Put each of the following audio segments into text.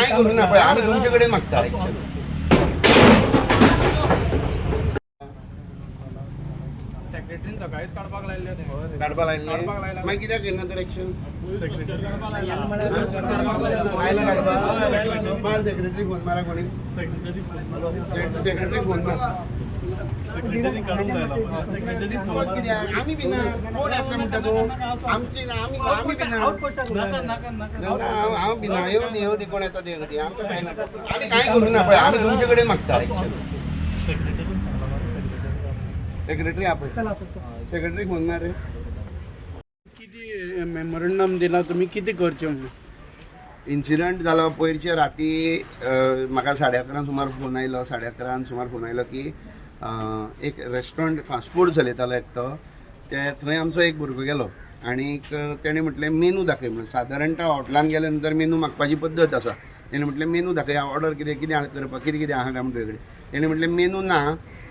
काय करू ना, आम्ही तुमचे कडेन मागता सेक्रेटरीन सकाळीच काढपाक लायले ते काढपा लायले मागीर कित्याक घेना तर एक्शन आयला काढपा मार सेक्रेटरी फोन मारा कोणी सेक्रेटरी फोन मार आम्ही बिना कोण येतले म्हणटा तूं आमची आम्ही बिना हांव बिना येऊ दी कोण येता ते आमकां काय ना आम्ही काय करू ना पळय आम्ही तुमचे कडेन मागता सेक्रेटरी आपय सेक्रेटरी फोन मार रे किती मेमोरंडम दिला तुम्ही किती करचे म्हणून इन्सिडंट जालो पयरचे राती म्हाका 11:30 सुमार फोन आयलो 11:30 सुमार फोन आयलो की एक रेस्टॉरंट फास्ट फूड चलयतालो एकटो ते थंय आमचो एक भुरगो गेलो आनीक तेणें म्हटलें मेनू दाखय म्हणून सादारणता हॉटेलान गेले नंतर मेनू मागपाची पद्दत आसा तेणें म्हटलें मेनू दाखय ऑर्डर कितें करपाक कितें कितें आहा काय म्हणटा कडेन तेणें म्हटलें मेनू ना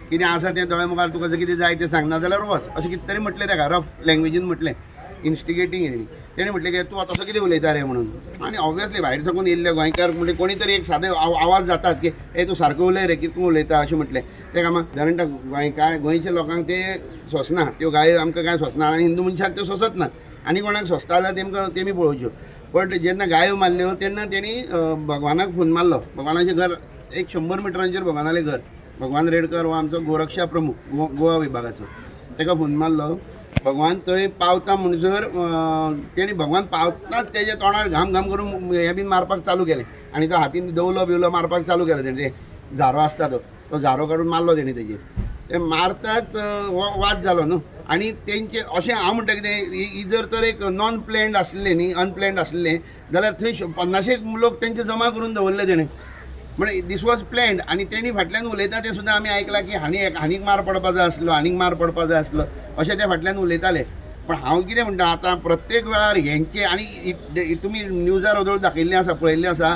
कितें आसा तें दोळे मुखार तुका जर कितें जाय तें सांगना जाल्यार वच अशें कितें तरी म्हटलें ताका रफ लँग्वेजीन म्हटलें इन्स्टिगेटींग हेणी तेणें म्हटलें की तूं तसो कितें उलयता रे म्हणून आनी ऑब्वियसली भायर साकून येयल्ले गोंयकार म्हणजे कोणी तरी एक सादे आवाज जातात की ए तूं सारको उलय रे कितें तूं उलयता अशें म्हटलें तेका सादारणता गोंयच्या लोकांक तें सोंसना त्यो गायो आमकां कांय सोंसना आनी हिंदू मनशाक त्यो सोंसत ना आनी कोणाक सोंसता जाल्यार तेमकां तेमी पळोवच्यो बट जेन्ना गायो मारल्यो तेन्ना तेणी भगवानाक फोन मारलो भगवानाचें घर एक 100 मिटरांचेर भगवानालें घर भगवान रेडकर हो आमचो गोरक्षा प्रमुख गोवा विभागाचो ताका फोन मारलो भगवान थंय पावता म्हणसर तेणी भगवान पावताच तेजे तोंडार घाम घाम करून हें बीन मारपाक चालू केलें आनी तो हातीन दवलो बिवलो मारपाक चालू केलो तेणें ते झारो आसता तो झारो काडून मारलो तेणी तेजेर ते मारताच वाद जालो न्हू आनी तेंचे अशें हांव म्हणटा कितें ही जर तर एक नॉन प्लॅन्ड आसलें न्ही अनप्लॅन्ड आसलें जाल्यार थंय 50 लोक तेंचे जमा करून दवरले तेणें म्हणजे दीस वॉज प्लॅन्ड आनी तेणी फाटल्यान उलयता तें सुद्दां आमी आयकलां की हानीक मार पडपा जाय आसलो आनीक मार पडपा जाय आसलो अशें ते फाटल्यान उलयताले पण हांव कितें म्हणटा आतां प्रत्येक वेळार हेंचे आनी तुमी न्यूजार ओदोळ दाखयल्लें आसा पळयल्लें आसा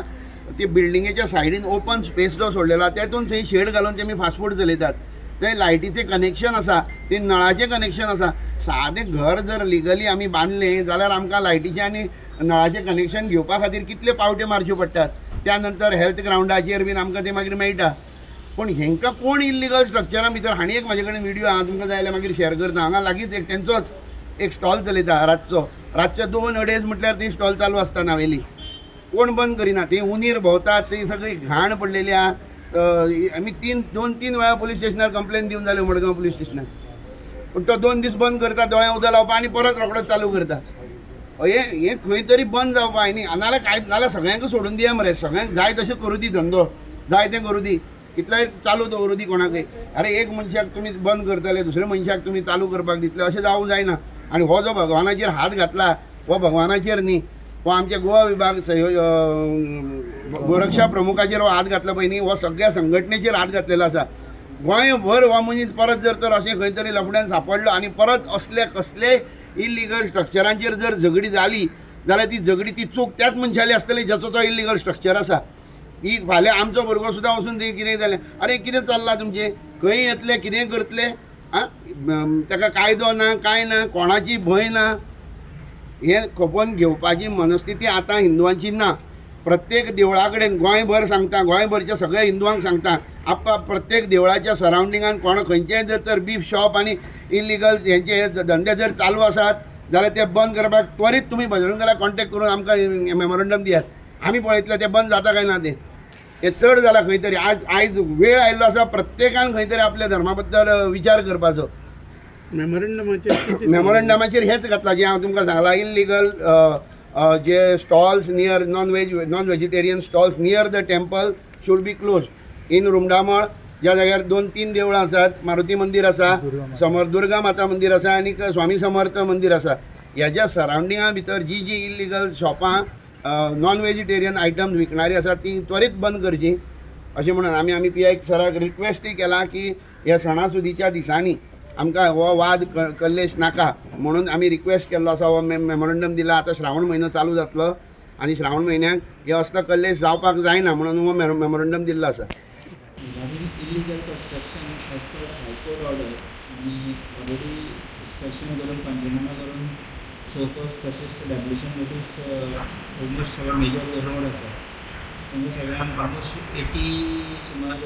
ती बिल्डिंगेच्या सायडीन ओपन स्पेस जो सोडलेलो तेतून थंय शेड घालून तेमी फास्ट फूड चलयतात थंय लायटीचें कनेक्शन आसा ते नळाचें कनेक्शन आसा सादें घर जर लिगली आमी बांदलें जाल्यार आमकां लायटीचें आनी नळाचें कनेक्शन घेवपा खातीर कितले पावट्यो मारच्यो पडटात त्यानंतर हेल्थ ग्राउंडाचेर बीन आमकां ते मागीर मेळटा पूण हेंकां कोण इल्लिगल स्ट्रक्चरा भितर हांणी एक म्हाजे कडेन व्हिडियो आहा तुमकां जाय जाल्यार मागीर शेअर करता हांगा लागींच एक तेंचोच एक स्टॉल चलयता रातचे 2-2:30 म्हटल्यार ती स्टॉल चालू आसता नावेली कोण बंद करिना ती उंदीर भोंवतात ती सगळी घाण पडलेली आहा आमी 2-3 वेळा पुलीस स्टेशनार कंप्लेन दिवन जाल्यो मडगांव पुलीस स्टेशनार पूण तो 2 दीस बंद करता दोळ्यां उदक लावपा आनी परत रोखडोच चालू करता हे खंय तरी बंद जावपा न्ही नाल्यार काय नाल्यार सगळ्यांक सोडून दिया मरे सगळ्यांक जाय तशें करूं दी धंदो जाय तें करूं दी कितलेंय चालू दवरूं दी कोणाकय अरे एक मनशाक तुमी बंद करतले दुसऱ्या मनशाक तुमी चालू करपाक दितले अशें जावंक जायना आनी हो जो भगवानाचेर हात घातला हो भगवानाचेर न्ही हो आमच्या गोवा विभाग गोरक्षा प्रमुखाचेर हो हात घातला पळय न्ही हो सगळ्या संघटनेचेर हात घातलेलो आसा गोंयभर हो मनीस परत जर अशें खंय तरी लफड्यान सांपडलो आनी परत असले कसले इल्लिगल स्ट्रक्चरांचेर जर झगडी जाली जाल्यार ती झगडी ती चूक त्याच मनशाली आसतली जाचो तो इल्लिगल स्ट्रक्चर आसा ही फाल्यां आमचो भुरगो सुद्दां वचून ती कितें जालें अरे कितें चल्लां तुमचें खंय येतले कितें करतले आं ताका कायदो ना कांय ना कोणाची भंय ना हें खपोवन घेवपाची मनस्थिती आतां हिंदुवांची ना प्रत्येक देवळा कडेन गोंयभर सांगता गोंयभरच्या सगळ्या हिंदुवांक सांगता प्रत्येक देवळाच्या सरावंडिंगान कोण खंयचेंय जर तर बीफ शॉप आनी इल्लिगल हेंचे धंदे जर चालू आसात जाल्यार ते बंद करपाक त्वरीत तुमी बजरंगाला कॉन्टॅक्ट करून आमकां मेमोरंडम दियात आमी पळयतले ते बंद जाता काय ना ते हे चड जालां खंय तरी आयज वेळ आयिल्लो आसा प्रत्येकान खंय तरी आपल्या धर्मा बद्दल विचार करपाचो मेमोरंडमाचेर हेच घातलां जें हांव तुमकां सांगलां इल्लिगल जे stalls near non vegetarian stalls near the temple should be close in Rumdamol ज्या जाग्यार 2-3 देवळां आसात मारुती मंदिर आसा समर दुर्गा माता मंदिर आसा आनी स्वामी समर्थ मंदिर आसा ह्याच्या सरावंडिंगा भितर जी इल्लिगल शॉपां नॉन व्हेजिटेरियन आयटम्स विकणारी आसात ती त्वरीत बंद करची अशें म्हणून आमी PI सराक रिक्वेस्टूय केला की ह्या सणासुदीच्या दिसांनी आमकां हो वाद कल्लेश नाका म्हणून आमी रिक्वेस्ट केल्लो आसा हो मेमोरंडम दिला आतां श्रावण म्हयनो चालू जातलो आनी श्रावण म्हयन्याक हे असलो कल्लेश जावपाक जायना म्हणून हो मेमोरंडम दिल्लो आसा illegal construction as per High Court order आणि ऑलरेडी इन्स्पेक्शन करून पंचनामा करून शोकॉस तसेच डेमोलिशन नोटीस ऑलमोस्ट सगळं मेजर रोड आसा तांकां सगळ्यांक ऑलमोस्ट 80 सुमार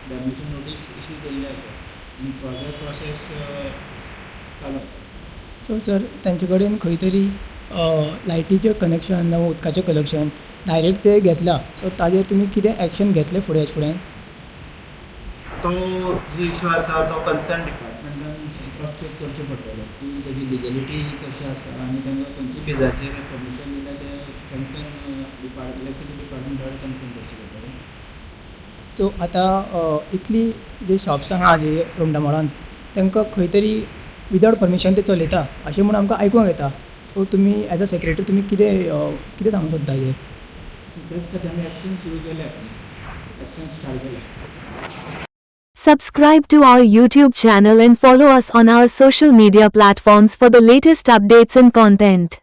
डॅमेशन नोटीस इशू केल्ले आसा आनी फर्दर प्रोसेस चालू आसा. सो सर तांचे कडेन खंय तरी लायटीचें कनेक्शन ना उदकाचें कनेक्शन डायरेक्ट ते घेतला, सो ताजेर तुमी कितें एक्शन घेतले फुडें? तो जो इशू आसा तो कन्सर्न डिपार्टमेंटान क्रॉस चॅक करचें पडटलें की तेजी लिगलिटी कशी आसा आनी तांकां खंयच्या बेजाचेर परमिशन दिल्या ते कन्सर्न इलेक्ट्रिसिटी डिपार्टमेंटा कडेन कन्फर्म करचें पडटलें. सो आतां इतली जे शॉप्स आहा जे रोंडामोळान तांकां खंय तरी विदावट परमिशन ते चलयता अशें म्हूण आमकां आयकूंक येता. सो तुमी एज अ सेक्रेटरी तुमी कितें सांगूंक सोदता हेजेर? तेच खातीर आमी एक्शन सुरू केल्या, एक्शन स्टार्ट केल्या. Subscribe to our YouTube channel and follow us on our social media platforms for the latest updates and content.